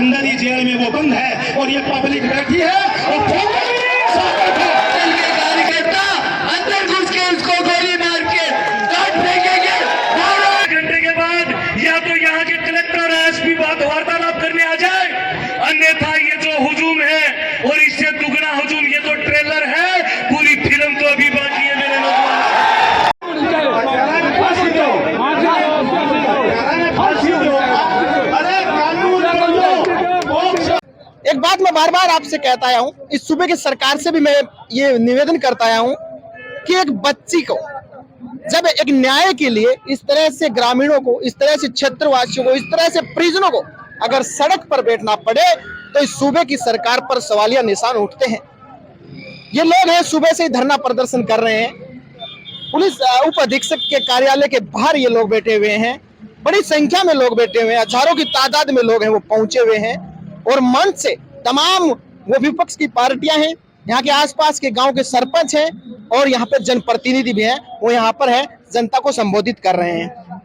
अंदर ही जेल में वो बंद है और ये पब्लिक बैठी है और कार्यकर्ता अंदर घुस के उसको गोली मार के काट फेंकेंगे। 12 घंटे के बाद या तो यहाँ के कलेक्टर और एसपी बात वार्तालाप करने आ जाए, अन्यथा ये जो हुजूम है और इससे दुगना हुजूम, ये तो ट्रेलर है, पूरी फिल्म तो अभी बाकी है मेरे लोगों। एक बात मैं बार बार आपसे कहता आया हूं, इस सूबे की सरकार से भी मैं ये निवेदन करता आया हूं कि एक बच्ची को जब एक न्याय के लिए इस तरह से ग्रामीणों को, इस तरह से क्षेत्रवासियों को, इस तरह से परिजनों को अगर सड़क पर बैठना पड़े तो इस सूबे की सरकार पर सवालिया निशान उठते हैं। ये लोग हैं सुबह से ही धरना प्रदर्शन कर रहे हैं, पुलिस उप अधीक्षक के कार्यालय के बाहर ये लोग बैठे हुए हैं, बड़ी संख्या में लोग बैठे हुए हैं, हजारों की तादाद में लोग हैं वो पहुंचे हुए हैं और मंच से तमाम वो विपक्ष की पार्टियां हैं, यहाँ के आसपास के गांव के सरपंच हैं और यहाँ पे जनप्रतिनिधि भी हैं, वो यहाँ पर है जनता को संबोधित कर रहे हैं।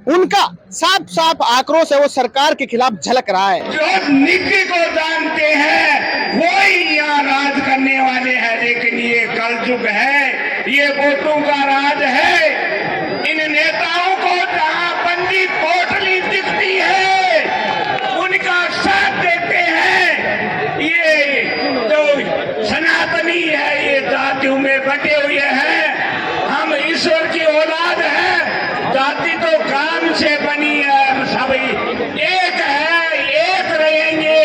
उनका साफ साफ आक्रोश है वो सरकार के खिलाफ झलक रहा है। जो नीति को जानते हैं वो ही यहाँ राज करने वाले हैं, लेकिन ये कलयुग है, ये वोटों का राज है। इन नेताओं को जहाँ बंदी पोटली दिखती है उनका साथ देते हैं। ये जो सनातनी है ये जातियों में बटे हुए हैं, हम ईश्वर की औलाद है, जाति तो काम से बनी है, हम सभी एक है, एक रहेंगे।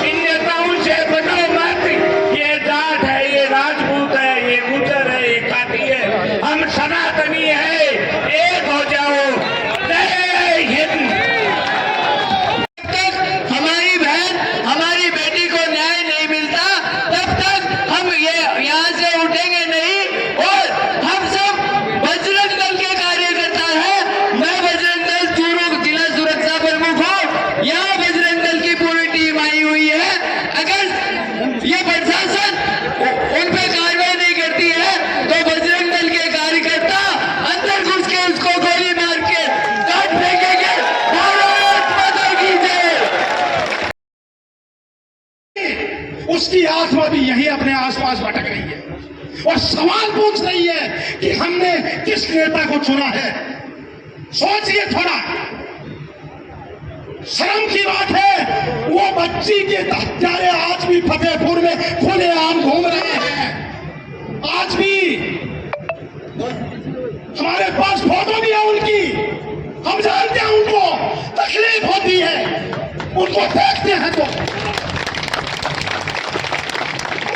इन नेताओं से बनो मत, ये जाट है, ये राजपूत है, ये गुजर है, ये काटी है, हम सनातनी है, एक हो जाओ। जय हिंद। हमारी बहन हमारी बेटी को न्याय नहीं मिलता तब तक हम ये यहाँ से उठेंगे नहीं। और हम सब बजरंग दल के कार्यकर्ता हैं, मैं बजरंग दल चूरू जिला सुरक्षा प्रमुख हूँ, यहाँ बजरंग दल की पूरी टीम आई हुई है। अगर ये प्रशासन उन पे कार्रवाई नहीं करती है तो बजरंग दल के कार्यकर्ता अंदर घुस के उसको गोली मार के काट फेंकेंगे। भारत माता की जय। उसकी आत्मा भी यही अपने आसपास भटक रही है और सवाल पूछ रही है कि हमने किस नेता को चुना है। सोचिए थोड़ा, शर्म की बात है, वो बच्ची के हत्यारे आज भी फतेहपुर में खुलेआम घूम रहे हैं। आज भी हमारे पास फोटो भी है उनकी, हम जानते हैं उनको तकलीफ होती है, उनको देखते हैं तो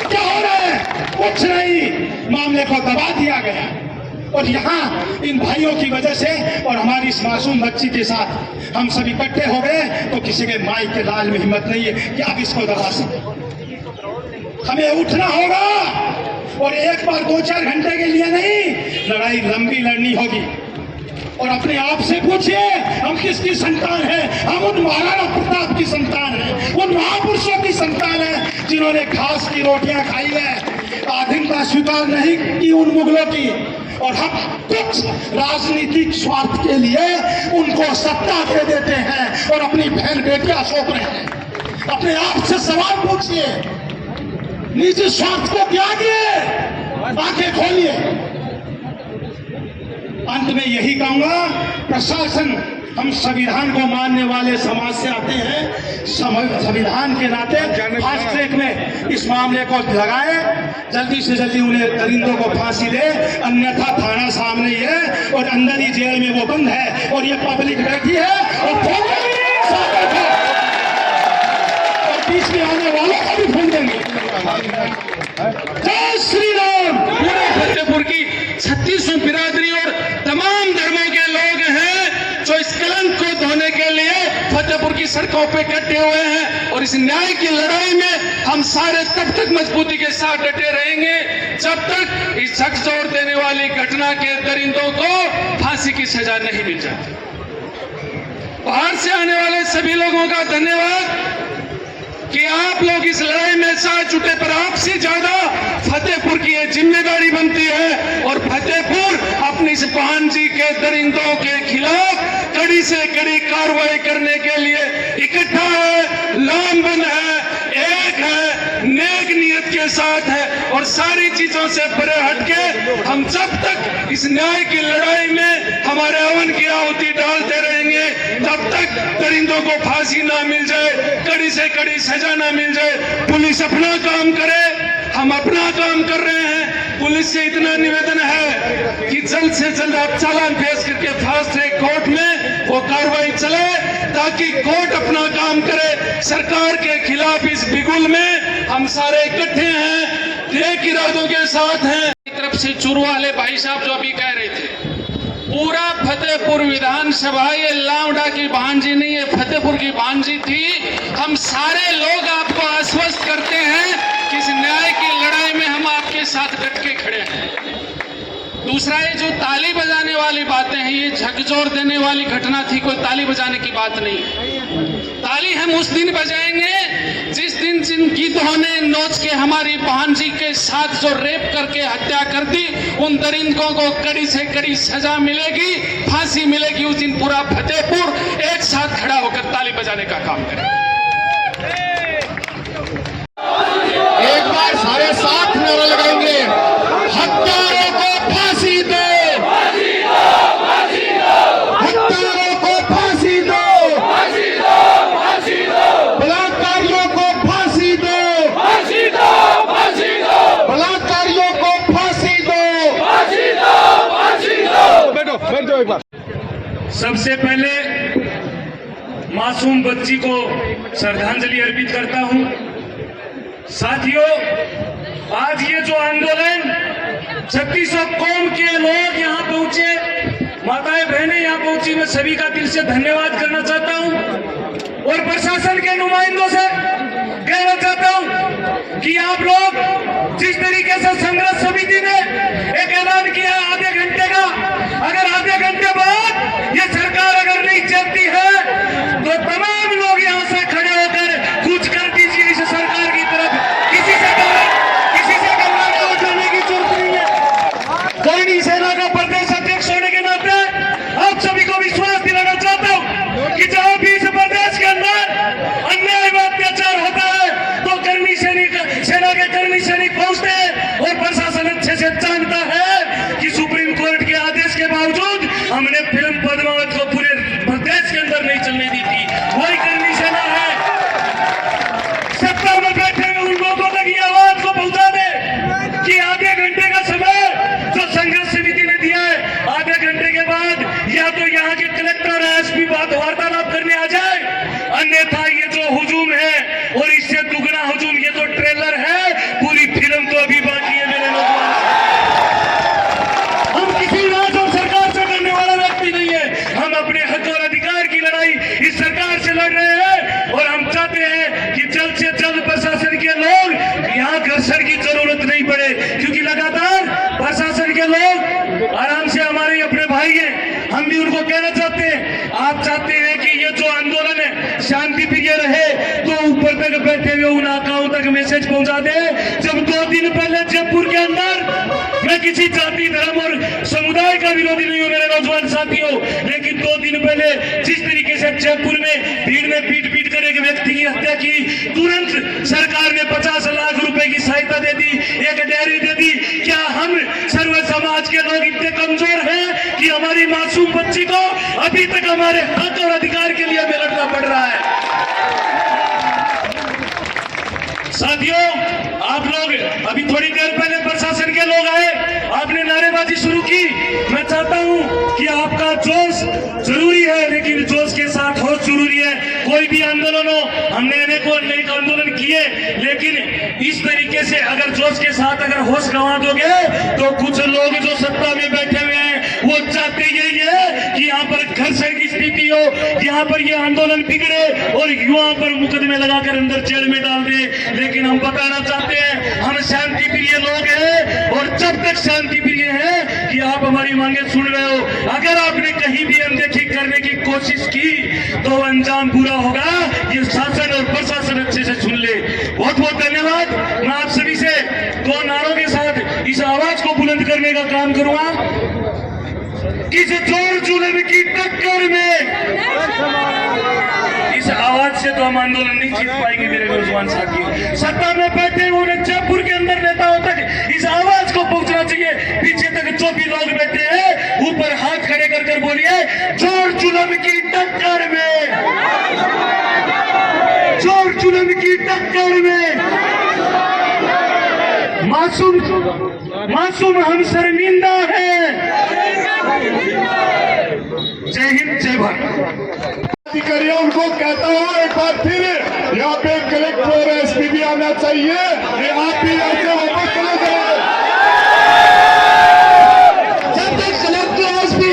क्या हो रहा है, कुछ नहीं, मामले को दबा दिया गया। और यहाँ इन भाइयों की वजह से और हमारी इस मासूम बच्ची के साथ हम सब इकट्ठे हो गए तो किसी के माई के लाल में हिम्मत नहीं है कि आप इसको दबा सकें। हमें उठना होगा और एक बार 2-4 घंटे के लिए नहीं, लड़ाई लंबी लड़नी होगी। और अपने आप से पूछिए हम किसकी संतान है। हम उन महाराणा प्रताप की संतान है, उन महापुरुषों की संतान है जिन्होंने घास की रोटियां खाई है, आधीनता स्वीकार नहीं की उन मुगलों की। और हम कुछ राजनीतिक स्वार्थ के लिए उनको सत्ता दे देते हैं और अपनी बहन बेटियां सौंप रहे हैं। अपने आप से सवाल पूछिए, निजी स्वार्थ को त्यागिए, आंखें खोलिए। अंत में यही कहूंगा, प्रशासन, हम संविधान को मानने वाले समाज से आते हैं, संविधान के नाते फास्ट ट्रैक में इस मामले को लगाए, जल्दी से जल्दी उन्हें दरिंदों को फांसी दे, अन्यथा थाना सामने ही है और अंदर ही जेल में वो बंद है और ये पब्लिक बैठी है और बीच में आने वालों को भी फोन देंगे। जय श्री राम। पूरे फतेहपुर की 36 बिरादरी और तमाम धर्मों के लोग हैं जो इस कलंक को धोने के लिए फतेहपुर की सड़कों पे इकट्ठे हुए हैं। और इस न्याय की लड़ाई में हम सारे तब तक मजबूती के साथ डटे रहेंगे जब तक इस झकझोर देने वाली घटना के दरिंदों को फांसी की सजा नहीं मिल जाती। बाहर से आने वाले सभी लोगों का धन्यवाद कि आप लोग इस लड़ाई में साथ जुटे, पर आपसे ज्यादा फतेहपुर की ये जिम्मेदारी बनती है और फतेहपुर अपनी इस बहन जी के दरिंदों के खिलाफ कड़ी से कड़ी कार्रवाई करने के लिए इकट्ठा है, लामबंद है, एक है, नेक नियत के साथ है और सारी चीजों से परे हटके हम जब तक इस न्याय की लड़ाई में हमारे हवन की आहुति डालते रहेंगे तब तक दरिंदों को फांसी ना मिल जाए, कड़ी से कड़ी सजा ना मिल जाए। पुलिस अपना काम करे, हम अपना काम कर रहे हैं। पुलिस से इतना निवेदन है कि जल्द से जल्द आप चालान पेश करके फास्ट ट्रैक कोर्ट में वो कार्रवाई चले ताकि कोर्ट अपना काम करे। सरकार के खिलाफ इस बिगुल में हम सारे इकट्ठे हैं, एक इरादों के साथ हैं। तरफ से चूरू वाले भाई साहब जो अभी कह रहे थे, पूरा फतेहपुर विधानसभा ये लावडा की भांजी नहीं, ये फतेहपुर की भांजी थी। हम सारे लोग आपको आश्वस्त करते हैं कि इस न्याय की लड़ाई में हम आपके साथ डट के खड़े हैं। दूसरा, ये जो ताली बजाने वाली बातें हैं, ये झकझोर देने वाली घटना थी, कोई ताली बजाने की बात नहीं। ताली हम उस दिन बजाएंगे जिस दिन जिन गिद्धों ने नोच के हमारी भांजी के साथ जो रेप करके हत्या कर दी, उन दरिंदों को कड़ी से कड़ी सजा मिलेगी, फांसी मिलेगी। उस दिन पूरा फतेहपुर एक साथ खड़ा होकर ताली बजाने का काम करेगा। एक बार सारे साथ नारा लगाएंगे, हत्यारों को फांसी दो, हत्यारों को फांसी दो, बलात्कारियों को फांसी दो, बलात्कारियों को फांसी दो। बैठ जाओ एक बार। सबसे पहले मासूम बच्ची को श्रद्धांजलि अर्पित करता हूं। साथियों, आज ये जो आंदोलन 3600 कौम के लोग यहाँ पहुंचे, माताएं बहनें यहाँ पहुंची, मैं सभी का दिल से धन्यवाद करना चाहता हूं और प्रशासन के नुमाइंदों से कहना चाहता हूं कि आप लोग जिस तरीके से संघर्ष समिति ने एक ऐलान किया आधे घंटे का, अगर आधे घंटे बाद ये सरकार अगर नहीं चलती है तो तमाम लोग यहाँ से खड़े होकर कुछ कर दीजिए इस सरकार की तरफ। किसी से गल्ला उठाने की जरूरत नहीं है। करनी सेना का प्रदेश अध्यक्ष होने के नाते आप सभी को विश्वास दिलाना चाहता हूँ कि जहाँ भी इस प्रदेश के अंदर अन्याय व अत्याचार होता है तो कर्मी सेना के कर्मी सैनिक पहुंचते हैं और प्रशासन अच्छे से जानता है कि सुप्रीम कोर्ट के आदेश के बावजूद हमने फिल्म पद्मावत को पूरे प्रदेश के अंदर नहीं चलने दी थी। वही कर्मी सेना है, सत्ता में बैठे हुए उन लोगों तक ये आवाज को पहुंचा दे कि आधे घंटे का समय जो संघर्ष समिति ने दिया है, आधे घंटे के बाद या तो यहाँ के कलेक्टर एसपी वार्तालाप करने आ जाए, अन्यथा ये जो हुजूम है और इससे दुगना हुजूम, ये तो ट्रेलर है, पूरी फिल्म तो अभी बाकी है मेरे नौजवान। हम किसी राज और सरकार से करने वाला व्यक्ति नहीं है, हम अपने हक और अधिकार की लड़ाई इस सरकार से लड़ रहे हैं और हम चाहते हैं कि जल्द से जल्द प्रशासन के लोग यहाँ घर्षण की जरूरत नहीं पड़े, क्योंकि लगातार प्रशासन के लोग आराम से हमारे अपने भाई हैं, हम भी उनको कहना चाहते हैं, आप चाहते हैं कि ये जो आंदोलन है शांति प्रिय रहे तो ऊपर तक बैठे हुए उन आकाओं तक मैसेज पहुंचा दे। जब 2 दिन पहले जयपुर के अंदर, मैं किसी जाति धर्म और समुदाय का विरोधी नहीं हूं मेरे नौजवान साथियों, लेकिन 2 दिन पहले जिस तरीके से जयपुर में भीड़ में पीट कर एक व्यक्ति की हत्या की, तुरंत सरकार ने 50 लाख रुपए की सहायता दे दी, एक डायरी दे दी। क्या हम सर्व समाज के लोग इतने कमजोर हैं कि हमारी मासूम बच्ची को अभी तक हमारे हक और अधिकार के लिए हमें लड़ना पड़ रहा है? साथियों, आप लोग अभी थोड़ी देर पहले प्रशासन के लोग आए, आपने नारेबाजी शुरू की। मैं चाहता हूं कि आपका जोश जरूरी है, लेकिन जोश के साथ होश जरूरी है। कोई भी आंदोलन हो, हमने अनेक आंदोलन किए, लेकिन इस तरीके से अगर जोश के साथ अगर होश गंवा दोगे तो कुछ लोग जो सत्ता में बैठे हुए हैं वो चाहते यही है कि यहाँ पर घर्षण की स्थिति हो, यहाँ पर ये आंदोलन बिगड़े और युवाओं पर मुकदमे लगाकर अंदर जेल में डाल दे। लेकिन हम बताना चाहते हैं, हम शांति प्रिय लोग हैं और जब तक शांति प्रिय है कि आप हमारी मांगे सुन रहे हो, अगर आपने कहीं भी अनदेखी करने की कोशिश की तो अंजाम बुरा होगा। ये शासन और प्रशासन अच्छे से सुन ले। बहुत बहुत धन्यवाद। मैं आप सभी से 2 नारों के साथ इस आवाज को बुलंद करने का काम करूंगा। किस जोर जुल्म की टक्कर में, इस आवाज से तो हम आंदोलन नहीं जीत पाएंगे मेरे नौजवान साथियों। सत्ता में बैठे उन्हें जयपुर के अंदर नेताओं तक इस आवाज को पहुंचना चाहिए। पीछे तक जो भी लोग बैठे हैं ऊपर हाथ खड़े कर कर बोलिए, जोर जुल्म की टक्कर में, जोर जुल्म की टक्कर में मासूम हम शर्मिंदा हैं। जय हिंद, जय भारत। अधिकारियों उनको कहता हूँ एक बार फिर, यहाँ पे कलेक्टर और एसपी भी आना चाहिए। ये आप भी ऐसे वापस चले जाए। जब तक कलेक्टर एसपी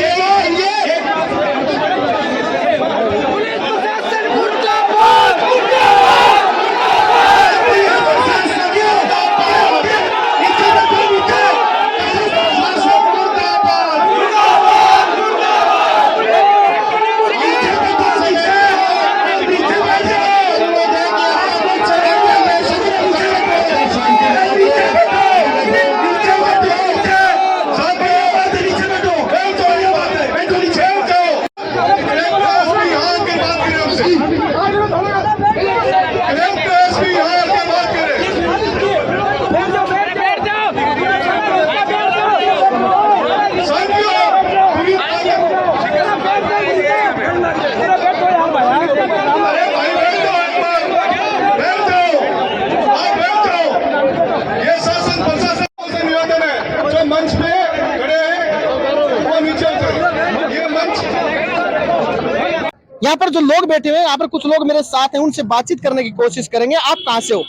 यहाँ पर जो लोग बैठे हुए हैं, यहाँ पर कुछ लोग मेरे साथ हैं, उनसे बातचीत करने की कोशिश करेंगे। आप कहाँ से हो?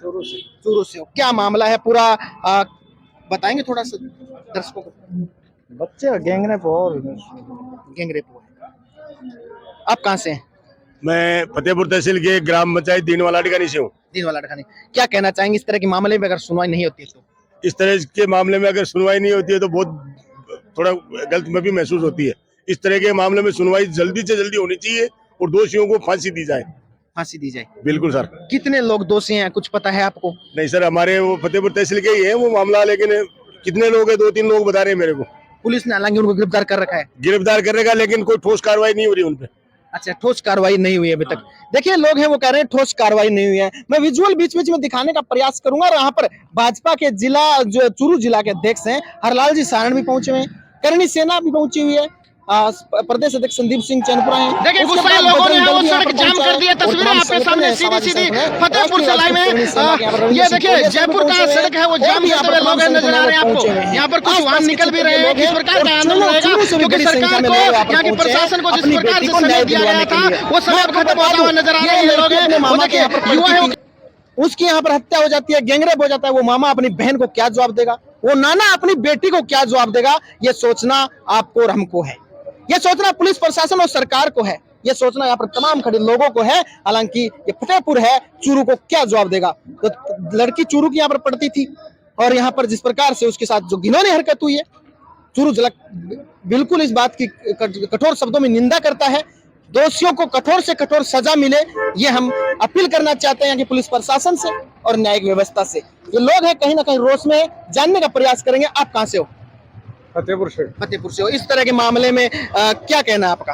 चूरू से हो। क्या मामला है पूरा बताएंगे थोड़ा सा दर्शकों को? बच्चे गैंगरेप और गैंगरेप हुआ। आप कहाँ से हैं? मैं फतेहपुर तहसील के ग्राम पंचायत दीनवाला ठिकानी से हूँ। दीनवाला ठिकानी। क्या कहना चाहेंगे इस तरह के मामले में अगर सुनवाई नहीं होती है तो? इस तरह के मामले में अगर सुनवाई नहीं होती है तो बहुत थोड़ा गलत में भी महसूस होती है। इस तरह के मामले में सुनवाई जल्दी से जल्दी होनी चाहिए और दोषियों को फांसी दी जाए। फांसी दी जाए। बिल्कुल सर। कितने लोग दोषी हैं, कुछ पता है आपको? नहीं सर, हमारे वो फतेहपुर तहसील के ही है वो मामला, लेकिन कितने लोग हैं 2-3 लोग बता रहे हैं मेरे को। पुलिस ने हालांकि उनको गिरफ्तार कर रखा है। गिरफ्तार करेगा, लेकिन कोई ठोस कार्रवाई नहीं हो रही उन पे। अच्छा, ठोस कार्रवाई नहीं हुई अभी तक। देखिए लोग हैं वो कह रहे हैं ठोस कार्रवाई नहीं हुई है। मैं विजुअल बीच बीच में दिखाने का प्रयास करूंगा। और यहाँ पर भाजपा के जिला जो चूरू जिला के अध्यक्ष हैं हरलाल जी सारण भी पहुंचे हुए हैं, करणी सेना भी पहुंची हुई है, प्रदेश अध्यक्ष संदीप सिंह चैनपुरा हैं। देखिए गुस्साए लोगों ने वो सड़क जाम कर दिया। तस्वीरें आपके सामने सीधी फतेहपुर से लाइव है। ये देखिए जयपुर का सड़क है वो जाम करते हुए लोग नजर आ रहे हैं आपको। यहाँ पर कुछ वाहन निकल भी रहे हैं। किस प्रकार का आंदोलन रहेगा, क्योंकि सरकार को, यहाँ की प्रशासन को जिस प्रकार से समय दिया गया था वो समय अब खत्म होता हुआ नजर आ रहे हैं। ये लोग हैं युवा है, उसकी यहाँ पर हत्या हो जाती है, गैंगरेप हो जाता है। वो मामा अपनी बहन को क्या जवाब देगा, वो नाना अपनी बेटी को क्या जवाब देगा? ये सोचना आपको और हमको है, ये सोचना पुलिस प्रशासन और सरकार को है, ये सोचना यहाँ पर तमाम खड़े लोगों को है। हालांकि ये फतेहपुर है, चूरू को क्या जवाब देगा? तो लड़की चूरू की यहाँ पर पड़ती थी और यहाँ पर जिस प्रकार से उसके साथ जो घिनौनी हरकत हुई है, चूरू जिला बिल्कुल इस बात की कठोर शब्दों में निंदा करता है। दोषियों को कठोर से कठोर सजा मिले, ये हम अपील करना चाहते हैं यहाँ की पुलिस प्रशासन से और न्यायिक व्यवस्था से। ये लोग हैं कहीं ना कहीं रोष में, जानने का प्रयास करेंगे। आप कहाँ से हो? फतेहपुर से। फतेहपुर से हो। इस तरह के मामले में क्या कहना है आपका?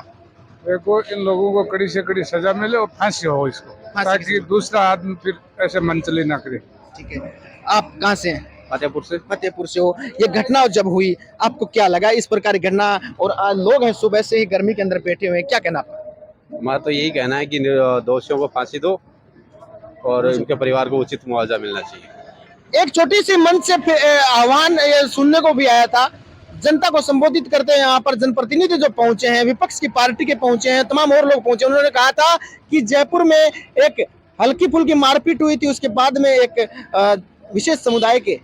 देखो इन लोगों को कड़ी से कड़ी सजा मिले और फांसी हो इसको, ताकि दूसरा आदमी फिर ऐसे मनचली ना करे। ठीक है। आप कहाँ से हैं? फतेहपुर से। फतेहपुर से हो। ये घटना जब हुई आपको क्या लगा इस प्रकार की घटना? और लोग हैं सुबह से ही गर्मी के अंदर बैठे हुए हैं, क्या कहना आपका? हमारा तो यही कहना है कि दोषियों को फांसी दो और उनके परिवार को उचित मुआवजा मिलना चाहिए। एक छोटी सी मंच से आह्वान सुनने को भी आया था, जनता को संबोधित करते हैं। यहाँ पर जनप्रतिनिधि जो पहुंचे हैं, विपक्ष की पार्टी के पहुंचे हैं, तमाम और लोग पहुंचे। उन्होंने कहा था कि जयपुर में एक हल्की फुल्की मारपीट हुई थी, उसके बाद में एक विशेष समुदाय के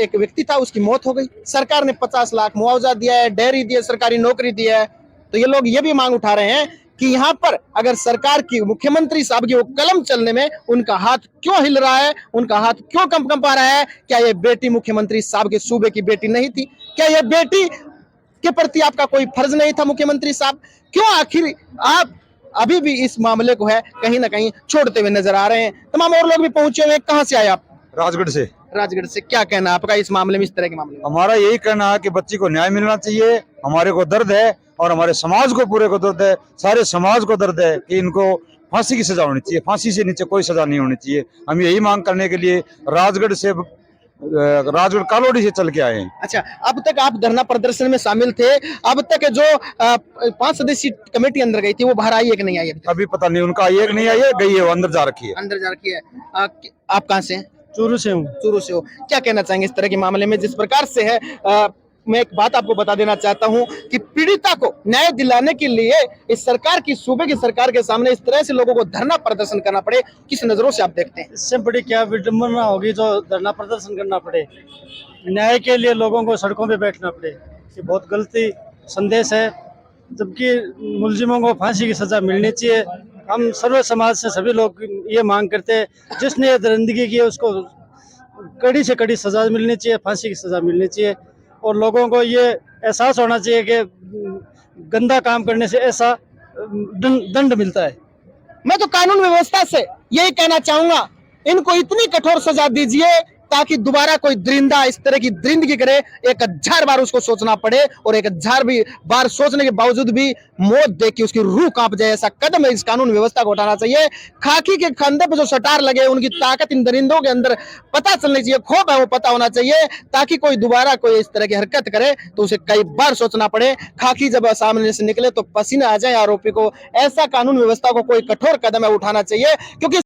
एक व्यक्ति था, उसकी मौत हो गई। सरकार ने 50 लाख मुआवजा दिया है, डेयरी दी है, सरकारी नौकरी दी है। तो ये लोग ये भी मांग उठा रहे हैं कि यहाँ पर अगर सरकार की, मुख्यमंत्री साहब की वो कलम चलने में उनका हाथ क्यों हिल रहा है, उनका हाथ क्यों कंपा रहा है? क्या ये बेटी मुख्यमंत्री साहब के सूबे की बेटी नहीं थी? क्या ये बेटी के प्रति आपका कोई फर्ज नहीं था मुख्यमंत्री साहब? क्यों आखिर आप अभी भी इस मामले को है कहीं ना कहीं छोड़ते हुए नजर आ रहे हैं? तमाम और लोग भी पहुंचे हुए हैं। कहाँ से आए आप? राजगढ़ से। राजगढ़ से। क्या कहना आपका इस मामले में, इस तरह के मामले में? हमारा यही कहना है कि बच्ची को न्याय मिलना चाहिए। हमारे को दर्द है और हमारे समाज को पूरे को दर्द है, सारे समाज को दर्द है कि इनको फांसी की सजा होनी चाहिए, फांसी से नीचे कोई सजा नहीं होनी चाहिए। हम यही मांग करने के लिए राजगढ़ कालोड़ी से चल के आए हैं। अच्छा, अब तक आप धरना प्रदर्शन में शामिल थे, अब तक जो 5 सदस्यीय कमेटी अंदर गई थी वो बाहर आई है कि नहीं आई? अभी पता नहीं उनका आई है कि नहीं आई है, गई है, वो अंदर जा रखी है। अंदर जा रखी है। आप कहाँ से हैं? चूरू से हूँ। चूरू से हो। क्या कहना चाहेंगे इस तरह के मामले में जिस प्रकार से है? मैं एक बात आपको बता देना चाहता हूं कि पीड़िता को न्याय दिलाने के लिए इस सरकार की, सूबे की सरकार के सामने इस तरह से लोगों को धरना प्रदर्शन करना पड़े, किस नजरों से आप देखते हैं? इससे बड़ी क्या विडम्बना होगी जो धरना प्रदर्शन करना पड़े, न्याय के लिए लोगों को सड़कों पे बैठना पड़े। ये बहुत गलती संदेश है, जबकि मुलजिमों को फांसी की सजा मिलनी चाहिए। हम सर्व समाज से सभी लोग ये मांग करते हैं, जिसने ये दरिंदगी की है उसको कड़ी से कड़ी सजा मिलनी चाहिए, फांसी की सजा मिलनी चाहिए। और लोगों को ये एहसास होना चाहिए कि गंदा काम करने से ऐसा दंड मिलता है। मैं तो कानून व्यवस्था से यही कहना चाहूंगा, इनको इतनी कठोर सजा दीजिए ताकि दोबारा कोई दरिंदा इस तरह की दरिंदगी करे 1000 बार उसको सोचना पड़े, और 1000 भी बार सोचने के बावजूद भी मौत देख के उसकी रूह कांप जाए। ऐसा कदम इस कानून व्यवस्था को उठाना चाहिए। खाकी के कंधे पे जो सटार लगे उनकी ताकत इन दरिंदों के अंदर पता चलनी चाहिए, खौफ है वो पता होना चाहिए, ताकि कोई दोबारा कोई इस तरह की हरकत करे तो उसे कई बार सोचना पड़े। खाकी जब सामने से निकले तो पसीना आ जाए आरोपी को। ऐसा कानून व्यवस्था को कोई कठोर कदम उठाना चाहिए, क्योंकि